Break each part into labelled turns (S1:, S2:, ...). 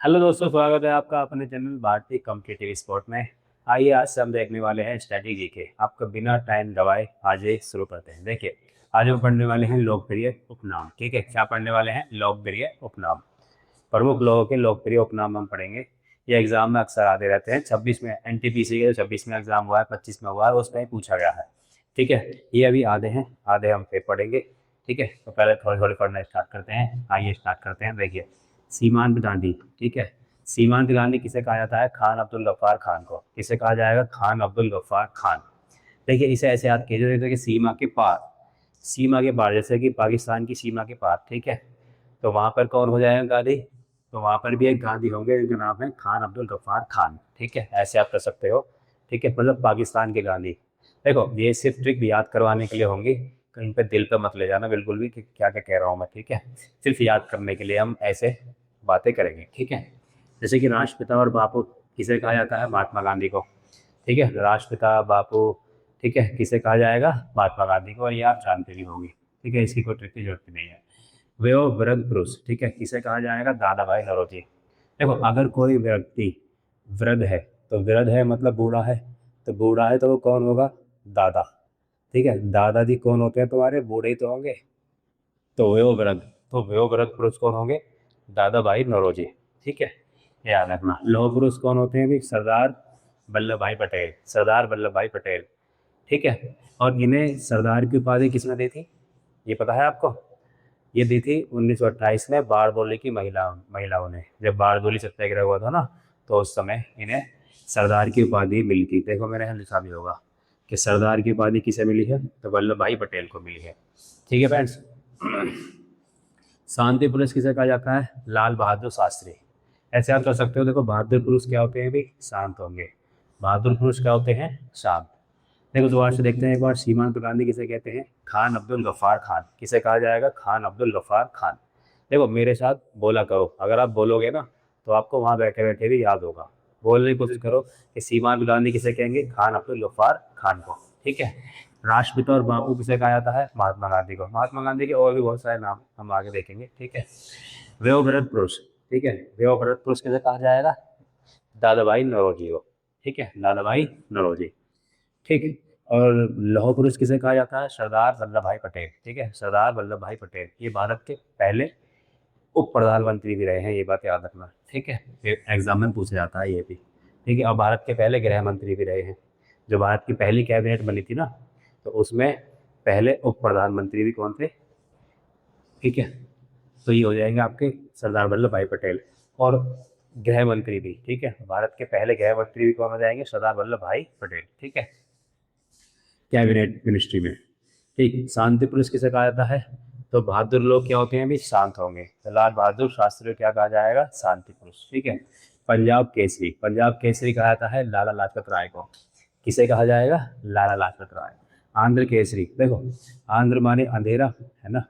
S1: Hello दोस्तों, स्वागत है आपका अपने चैनल भारतीय कॉम्पिटिटिव स्पोर्ट में। आइए आज से हम देखने वाले हैं स्ट्रैटेजी के। आपका बिना टाइम गवाए आज ये शुरू करते हैं। देखिए, आज हम पढ़ने वाले हैं लोकप्रिय उपनाम। ठीक है, क्या पढ़ने वाले हैं? लोकप्रिय उपनाम। प्रमुख लोगों के लोकप्रिय उपनाम हम पढ़ेंगे। ये एग्जाम में अक्सर आते रहते हैं। 26 में एनटीपीसी के जो 26 में एग्जाम हुआ है, 25 में हुआ है, उस टाइम पूछा गया है। ठीक है, ये अभी आधे हैं, आधे हम फिर पढ़ेंगे। ठीक है, तो पहले थोड़ी थोड़ी पढ़ना स्टार्ट करते हैं। आइए स्टार्ट करते हैं। देखिए, सीमांत गांधी। ठीक है, सीमांत गांधी किसे कहा जाता है? खान अब्दुल गफ्फार खान को। किसे कहा जाएगा? खान अब्दुल गफ्फार खान। देखिए, इसे ऐसे याद कीजिए जैसे कि सीमा के पार। सीमा के पार, जैसे कि पाकिस्तान की सीमा के पार। ठीक है, तो वहां पर कौन हो जाएगा? गांधी। तो वहां पर भी एक गांधी होंगे जिनका नाम है खान अब्दुल गफ्फार खान। ठीक है, ऐसे आप कर सकते हो। ठीक है, मतलब पाकिस्तान के गांधी। देखो, ये सिर्फ ट्रिक भी याद करवाने के लिए होंगी। कहीं पे दिल पे मत ले जाना बिल्कुल भी कि क्या क्या कह रहा हूँ मैं। ठीक है, सिर्फ याद करने के लिए हम ऐसे बातें करेंगे। ठीक है, जैसे कि राष्ट्रपिता और बापू किसे कहा जाता है? महात्मा गांधी को। ठीक है, राष्ट्रपिता बापू। ठीक है, किसे कहा जाएगा? महात्मा गांधी को। और ये आप जानते भी होंगे। ठीक है, इसकी कोई ट्रिक की जरूरत नहीं है। वे वो वृद्ध पुरुष। ठीक है, किसे कहा जाएगा? दादा भाई नौरोजी। देखो, अगर कोई व्यक्ति वृद्ध है तो वृद्ध है मतलब बूढ़ा है। तो बूढ़ा है तो वो कौन होगा? दादा। ठीक है, दादाजी कौन होते हैं तुम्हारे? बूढ़े ही तो होंगे। तो वे वो वृद्ध। तो वे वो वृद्ध पुरुष कौन होंगे? दादा भाई नौरोजी। ठीक है, याद रखना। लौह पुरुष कौन होते हैं भी? सरदार वल्लभ भाई पटेल। सरदार वल्लभ भाई पटेल। ठीक है, और इन्हें सरदार की उपाधि किसने दी थी? ये पता है आपको? ये दी थी 1928 में बारडोली की महिलाओं ने। जब बारडोली सत्याग्रह हुआ था ना, तो उस समय इन्हें सरदार की उपाधि मिली थी। देखो, मेरे यहाँ लिखा भी होगा कि सरदार की उपाधि किसे मिली है? तो वल्लभ भाई पटेल को मिली है। ठीक है फ्रेंड्स। शांति पुरुष किसे कहा जाता है? लाल बहादुर शास्त्री। ऐसे आप कर सकते हो। देखो, बहादुर पुरुष क्या होते हैं भी? शांत होंगे। बहादुर पुरुष क्या होते हैं? शांत। देखो, दोबारा से देखते हैं एक बार। सीमांत गांधी किसे कहते हैं? खान अब्दुल गफ्फार खान। किसे कहा जाएगा? खान अब्दुल गफ्फार खान। देखो, मेरे साथ बोला करो। अगर आप बोलोगे ना, तो आपको वहां बैठे बैठे भी याद होगा। बोलने की कोशिश करो कि सीमांत गांधी किसे कहेंगे? खान अब्दुल गफ्फार खान को। ठीक है, राष्ट्रपिता और बापू किसे कहा जाता है? महात्मा गांधी को। महात्मा गांधी के और भी बहुत सारे नाम हम आगे देखेंगे। ठीक है, वयोवृद्ध पुरुष। ठीक है, वयोवृद्ध पुरुष किसे कहा जाएगा? दादा भाई नौरोजी को। ठीक है, दादा भाई नौरोजी। ठीक है, और लौह पुरुष किसे कहा जाता है? सरदार वल्लभ भाई पटेल। ठीक है, सरदार वल्लभ भाई पटेल ये भारत के पहले उप प्रधानमंत्री भी रहे हैं। ये बात याद रखना। ठीक है, एग्जाम में पूछा जाता है ये भी। ठीक है, और भारत के पहले गृह मंत्री भी रहे हैं। जो भारत की पहली कैबिनेट बनी थी ना, तो उसमें पहले उप प्रधानमंत्री भी कौन थे? ठीक है, तो ये हो जाएंगे आपके सरदार वल्लभ भाई पटेल। और गृह मंत्री भी। ठीक है, भारत के पहले गृह मंत्री भी कौन हो जाएंगे? सरदार वल्लभ भाई पटेल। ठीक है, कैबिनेट मिनिस्ट्री में। ठीक, शांति पुरुष किसे कहा जाता है? तो बहादुर लोग क्या होते हैं भी? शांत होंगे। तो लाल बहादुर शास्त्री को क्या कहा जाएगा? शांति पुरुष। ठीक है, पंजाब केसरी। पंजाब केसरी कहा जाता है लाला लाजपत राय को। किसे कहा जाएगा? लाला लाजपत राय। आंध्र केसरी। देखो, आंध्र माने अंधेरा, है ना?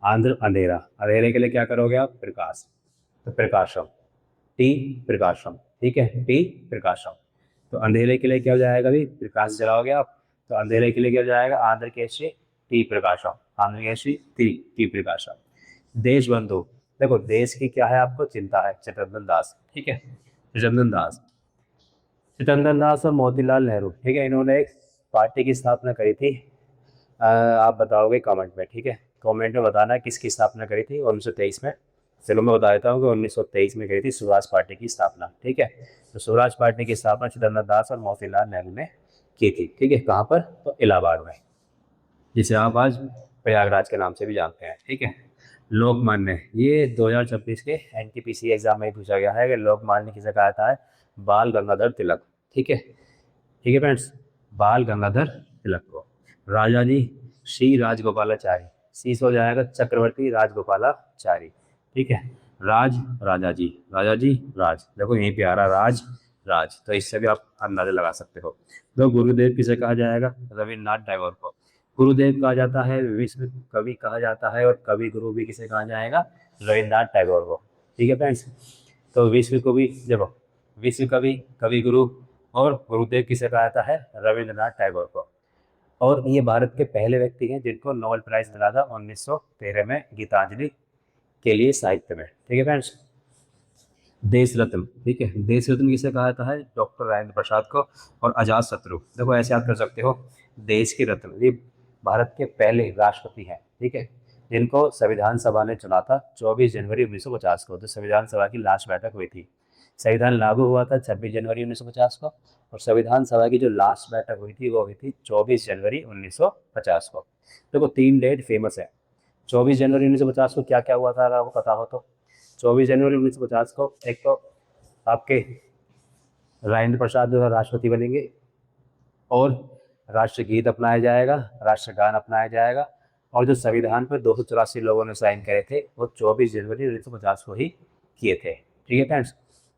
S1: आंध्र अंधेरा। अंधेरे के लिए क्या करोगे आप? प्रकाश। तो प्रकाशम। टी प्रकाशम। ठीक है, टी प्रकाशम। तो अंधेरे के लिए क्या हो जाएगा भी? प्रकाश जलाओगे आप। तो अंधेरे के लिए क्या हो जाएगा? आंध्र केसरी टी प्रकाशम। आंध्र केसरी टी टी प्रकाशम। देश बंधु। देखो, देश की क्या है आपको चिंता है? चितरंजन दास। ठीक है, चितरंजन दास। चितरंजन दास और मोतीलाल नेहरू। ठीक है, इन्होंने एक पार्टी की स्थापना करी थी। आप बताओगे कमेंट में। ठीक है, कमेंट में बताना किसकी स्थापना करी थी 1923 में। चलो, मैं बता देता हूँ कि 1923 में करी थी स्वराज पार्टी की स्थापना। ठीक है, तो स्वराज पार्टी की स्थापना चिदम्बर दास और मोतीलाल नेहरू ने की थी। ठीक है, कहाँ पर? तो इलाहाबाद में, जिसे आप आज प्रयागराज के नाम से भी जानते हैं। ठीक है, लोकमान्य। ये 2026 के एनटीपीसी एग्जाम में ही पूछा गया है कि लोकमान्य किसे कहा जाता है? बाल गंगाधर तिलक। ठीक है, ठीक है फ्रेंड्स, बाल गंगाधर तिलक को। राजा जी श्री राजगोपालाचारी। सी से हो जाएगा चक्रवर्ती राजगोपालाचारी। ठीक है, राज राजा जी, राजा जी राज। देखो, यहीं पे आ रहा राज राज, तो इससे भी आप अंदाजा लगा सकते हो। तो गुरुदेव किसे कहा जाएगा? रविन्द्रनाथ टैगोर को। गुरुदेव कहा जाता है, विश्व कवि कहा जाता है, और कवि गुरु भी किसे कहा जाएगा? रविन्द्रनाथ टैगोर को। ठीक है फ्रेंड्स, तो विश्व कवि, देखो, विश्व कवि, कवि गुरु और गुरुदेव किसे कहा जाता है? रविंद्रनाथ टैगोर को। और ये भारत के पहले व्यक्ति हैं जिनको नोबेल प्राइज मिला था 1913 में गीतांजलि के लिए साहित्य में। ठीक है फ्रेंड्स, देश रत्न, ठीक है, देश रत्न किसे कहा जाता है? डॉक्टर राजेंद्र प्रसाद को। और अजात शत्रु, देखो ऐसे याद कर सकते हो, देश के रत्न, ये भारत के पहले राष्ट्रपति हैं, ठीक है, जिनको संविधान सभा ने चुना था 24 जनवरी 1950 को, तो संविधान सभा की लास्ट बैठक हुई थी। संविधान लागू हुआ था 26 जनवरी 1950 को, और संविधान सभा की जो लास्ट बैठक हुई थी वो हुई थी 24 जनवरी 1950 को। देखो 3 डेट फेमस है। 24 जनवरी 1950 को क्या क्या हुआ था, अगर आपको पता हो तो? 24 जनवरी 1950 को एक तो आपके राजेंद्र प्रसाद जो है राष्ट्रपति बनेंगे, और राष्ट्रगीत अपनाया जाएगा, राष्ट्रगान अपनाया जाएगा, और जो संविधान पर 284 लोगों ने साइन करे थे वो 24 जनवरी 1950 को ही किए थे, ठीक है फ्रेंड्स,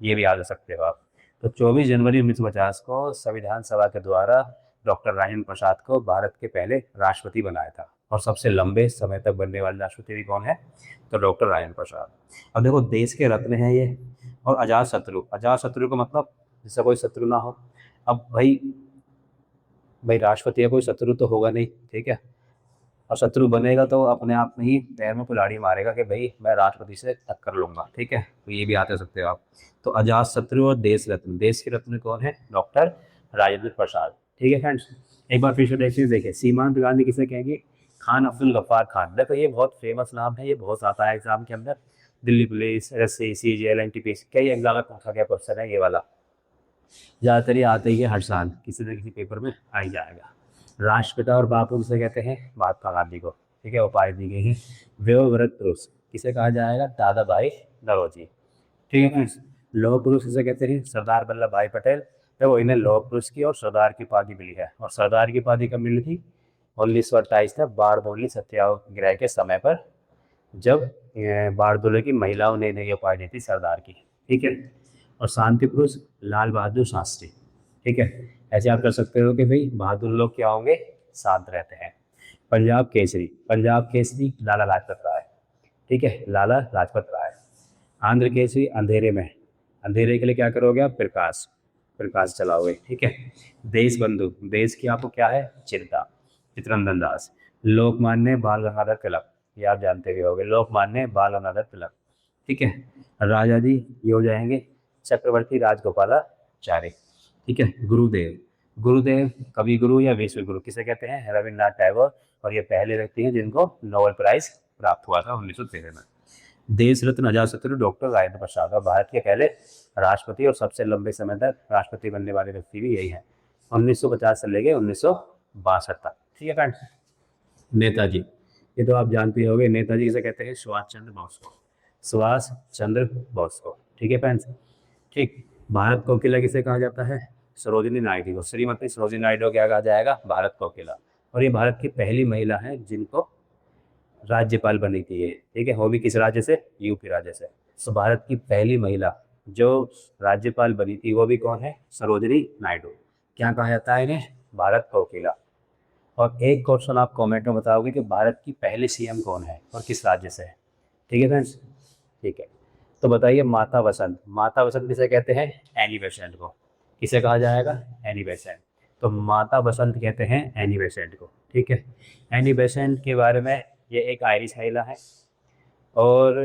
S1: ये भी याद रख सकते हो आप। तो 24 जनवरी 1950 को संविधान सभा के द्वारा डॉक्टर राजेंद्र प्रसाद को भारत के पहले राष्ट्रपति बनाया था। और सबसे लंबे समय तक बनने वाले राष्ट्रपति भी कौन है? तो डॉक्टर राजेंद्र प्रसाद। अब देखो देश के रत्न हैं ये। और अजात शत्रु, अजात शत्रु का मतलब जिससे कोई शत्रु ना हो। अब भाई भाई राष्ट्रपति का कोई शत्रु तो होगा नहीं, ठीक है, और शत्रु बनेगा तो अपने आप में ही पैर में कुल्हाड़ी मारेगा कि भाई मैं राष्ट्रपति से टक्कर लूंगा, ठीक है, तो ये भी आते सकते हो आप। तो अजात शत्रु और देश रत्न, देश के रत्न कौन है? डॉक्टर राजेंद्र प्रसाद, ठीक है फ्रेंड्स। एक बार फिर से देखिए, सीमांत गांधी किसे कहेंगे? खान अब्दुल गफ्फार खान। देखो ये बहुत फेमस नाम है, ये बहुत आता है एग्जाम के अंदर, Delhi police, SSC, CGL, NTPC, कई एग्जाम में पूछा गया क्वेश्चन है ये वाला, ज़्यादातर ये आते ही है हर साल, किसी न किसी पेपर में आ ही जाएगा। राष्ट्रपिता और बापू किसे कहते हैं? महात्मा गांधी को, ठीक है, उपाधि दी गई है। वयोवृद्ध पुरुष किसे कहा जाएगा? दादा भाई नौरोजी, ठीक है फ्रेंड्स। लौह पुरुष किसे कहते हैं? सरदार वल्लभ भाई पटेल। देखो इन्हें लौह पुरुष की और सरदार की उपाधि मिली है, और सरदार की उपाधि कब मिली थी? 1928 में बारडोली सत्याग्रह के समय पर, जब बारडोली की महिलाओं ने इन्हें ये उपाधि दी थी सरदार की, ठीक है। और शांति पुरुष लाल बहादुर शास्त्री, ठीक है। ऐसे आप कर सकते हो कि भाई बहादुर लोग क्या होंगे? शांत रहते हैं। पंजाब केसरी, पंजाब केसरी लाला लाजपत राय, ठीक है, लाला लाजपत राय। आंध्र केसरी अंधेरे में, अंधेरे के लिए क्या करोगे आप? प्रकाश, प्रकाश चलाओगे, ठीक है। देश बंधु, देश की आपको क्या है? चिंता, चित्तरंजन दास। लोकमान्य बाल गंगाधर तिलक, ये आप जानते भी होंगे, लोकमान्य बाल गंगाधर तिलक, ठीक है। राजा जी ये हो जाएंगे चक्रवर्ती राजगोपालाचारी, ठीक है। गुरुदेव, गुरुदेव कवि गुरु या विश्व गुरु किसे कहते हैं? रविन्द्रनाथ टैगोर। और ये पहले व्यक्ति हैं जिनको नोबेल प्राइज प्राप्त हुआ था 1913 में। देश रत्न अजात शत्रु डॉक्टर राजेंद्र प्रसाद, और भारत के पहले राष्ट्रपति और सबसे लंबे समय तक राष्ट्रपति बनने वाले व्यक्ति भी यही है, 1950 से लेके 1962 तक, ठीक है फ्रेंड्स। नेताजी, ये तो आप जानते ही होंगे, नेताजी किसे कहते हैं? सुभाष चंद्र बोस को, सुभाष चंद्र बोस को, ठीक है फ्रेंड्स। ठीक, भारत कोकिला किसे कहा जाता है? सरोजिनी नायडू को, श्रीमती सरोजिनी नायडू क्या कहा जाएगा? भारत कोकिला। और ये भारत की पहली महिला है जिनको राज्यपाल बनी थी ये, ठीक है, वो भी किस राज्य से? यूपी राज्य से। तो भारत की पहली महिला जो राज्यपाल बनी थी वो भी कौन है? सरोजिनी नायडू। क्या कहा जाता है इन्हें? भारत कोकिला। और एक क्वेश्चन आप कमेंट में बताओगे कि भारत की पहली सीएम कौन है और किस राज्य से है, ठीक है फ्रेंड्स, ठीक है। तो बताइए माता वसंत, माता वसंत किसे कहते हैं? एनी बेसेंट को। किसे कहा जाएगा? Annie Besant. तो माता वसंत कहते हैं एनी बेसेंट को, ठीक है। एनी बेसेंट के बारे में, ये एक आयरिश महिला है, और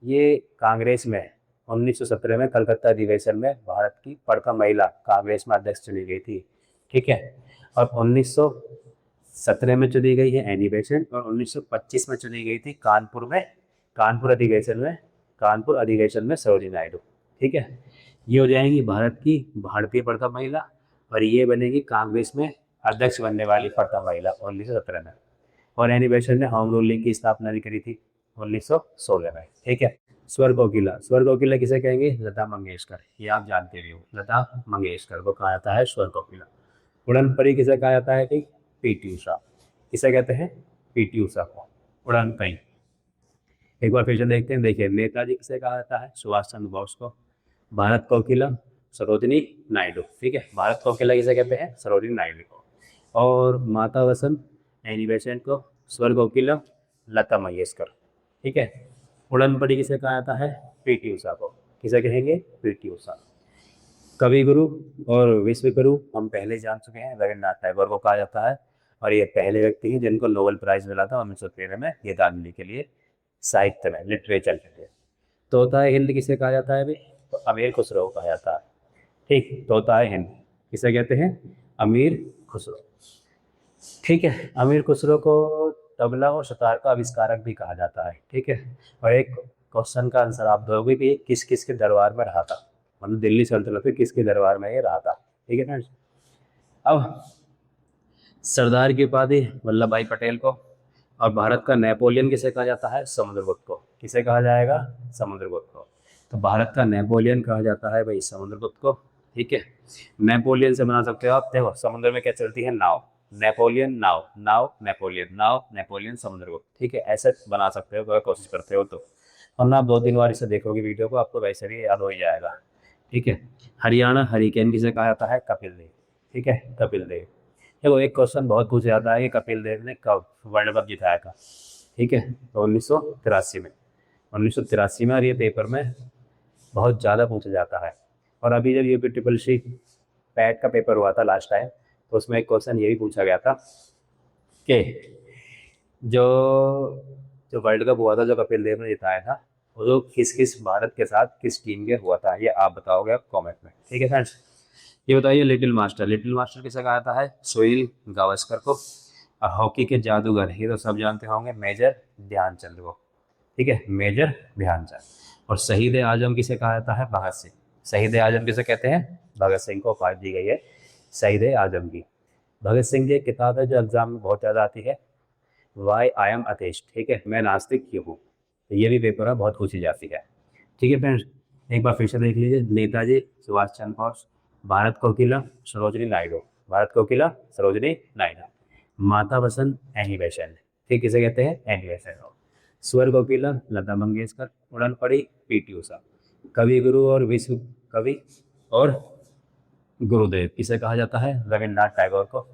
S1: ये कांग्रेस में 1917 में कलकत्ता अधिवेशन में भारत की प्रथम महिला कांग्रेस में अध्यक्ष चुनी गई थी, ठीक है। और 1917 में चुनी गई है एनी बेसेंट, और 1925 में चुनी गई थी कानपुर में, कानपुर अधिवेशन में, कानपुर अधिवेशन में सरोजिनी नायडू, ठीक है। ये हो जाएंगी भारत की भारतीय प्रथम महिला, और ये बनेगी कांग्रेस में अध्यक्ष बनने वाली प्रथम महिला 1917 में। और एनी बेसेंट ने होम रूल लीग की स्थापना भी करी थी 1916 में, ठीक है। स्वर कोकिला, स्वर कोकिला किसे कहेंगे? लता मंगेशकर, ये आप जानते भी हो, लता मंगेशकर को कहा जाता है स्वर कोकिला। उड़न परी किसे कहा जाता है? ठीक, पीटी उषा। किसे कहते हैं? पीटी उषा को उड़न परी। एक बार फिर से देखते हैं, देखिए नेताजी किसे कहा जाता है? सुभाष चंद्र बोस को। भारत कोकिला सरोजिनी नायडू, ठीक है, भारत कोकिला किसे कहते हैं? सरोजिनी नायडू को। और माता वसंत एनी बेसेंट को, स्वर कोकिला लता मंगेशकर, ठीक है। उड़न परी किसे कहा जाता है? पीटी उषा को। किसे कहेंगे? पीटी उषा। कवि गुरु और विश्व गुरु हम पहले जान चुके हैं, रविन्द्रनाथ टैगोर को कहा जाता है, और ये पहले व्यक्ति हैं जिनको नोबेल प्राइज मिला था 1913 में गीतांजलि के लिए, साहित्य में, लिटरेचर के लिए। तोता हिंद किसे कहा जाता है भाई? तो अमीर खुसरो को कहा जाता है। ठीक, तोता हिंद किसे कहते हैं? अमीर खुसरो। ठीक है, अमीर खुसरो को तबला और सितार का आविष्कारक भी कहा जाता है। ठीक है, और एक क्वेश्चन का आंसर आप दोगे कि ये किस किस के दरबार में रहा था, मतलब दिल्ली सल्तनत में किसके दरबार में ये रहा था। ठीक है फ्रेंड्स। अब सरदार की उपाधि वल्लभ भाई पटेल को, और भारत का नेपोलियन किसे कहा जाता है? समुद्रगुप्त को। किसे कहा जाएगा? समुद्रगुप्त को। तो भारत का नेपोलियन कहा जाता है भाई समुद्रगुप्त को। ठीक है, नेपोलियन से बना सकते हो आप, देखो समुद्र में क्या चलती है? नाव। नेपोलियन नाव, नाव नेपोलियन, नाव नेपोलियन समुद्रगुप्त। ठीक है, ऐसे बना सकते हो अगर कोशिश करते हो तो, वरना आप 2-3 बार इसे देखोगे वीडियो को, आपको वैसे भी याद हो ही जाएगा। ठीक है, हरियाणा हरिकेन किसे कहा जाता है? कपिल देव। ठीक है, कपिल देव। देखो एक क्वेश्चन बहुत पूछा जाता है कि कपिल देव ने कब वर्ल्ड कप जिताया था। ठीक है, तो 1983 में, 1983 में, और ये पेपर में बहुत ज़्यादा पूछा जाता है। और अभी जब यूपी ट्रिपल सी पैट का पेपर हुआ था लास्ट टाइम, तो उसमें एक क्वेश्चन ये भी पूछा गया था कि जो जो वर्ल्ड कप हुआ था जो कपिल देव ने जिताया था, वो जो किस किस भारत के साथ किस टीम के हुआ था, ये आप बताओगे आप कमेंट में। ठीक है फ्रेंड्स, ये बताइए लिटिल मास्टर, लिटिल मास्टर किसे कहा जाता है? सुनील गावस्कर को। और हॉकी के जादूगर, ये तो सब जानते होंगे, मेजर ध्यानचंद को। ठीक है, मेजर ध्यानचंद। और शहीद आजम किसे कहा जाता है? भगत सिंह। शहीद आजम किसे कहते हैं? भगत सिंह को उपाधि दी गई है शहीद आजम की। भगत सिंह की एक किताब है जो एग्जाम में बहुत ज़्यादा आती है, वाई आई एम अथेस्ट। ठीक है, मैं नास्तिक क्यों हूँ। तो ये भी पेपर में बहुत पूछी जाती है। ठीक है फ्रेंड्स, एक बार फिर से देख लीजिए, नेताजी सुभाष चंद्र बोस, भारत कोकिला सरोजिनी नायडू, भारत कोकिला सरोजिनी नायडू, माता बसंत एनी बेसेंट। ठीक, किसे कहते हैं? Annie Besant. स्वर कोकिला लता मंगेशकर, उड़न पड़ी पीटी उषा, कवि गुरु और विश्व कवि और गुरुदेव किसे कहा जाता है? रविन्द्रनाथ टैगोर को।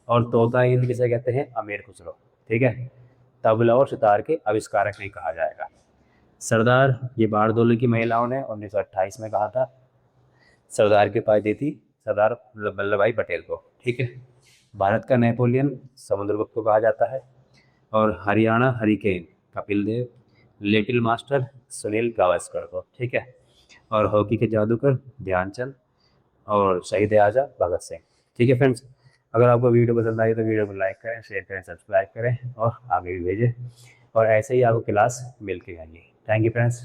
S1: और तोता हिंद किसे कहते हैं? अमीर खुसरो। ठीक है, तबला और सितार के आविष्कारक नहीं कहा जाएगा। सरदार ये बारदोली की महिलाओं ने 1928 में कहा था। सरदार की उपाधि दी थी सरदार वल्लभ भाई पटेल को। ठीक है, भारत का नेपोलियन समुद्रगुप्त को कहा जाता है। और Haryana hurricane Kapil Dev, little master Sunil Gavaskar को। ठीक है, और हॉकी के जादूगर ध्यानचंद, और शहीद आज़ाद भगत सिंह। ठीक है फ्रेंड्स, अगर आपको वीडियो पसंद आई तो वीडियो को लाइक करें, शेयर करें, सब्सक्राइब करें और आगे भी भेजें, और ऐसे ही आपको क्लास मिलती रहेंगी। Thank you friends.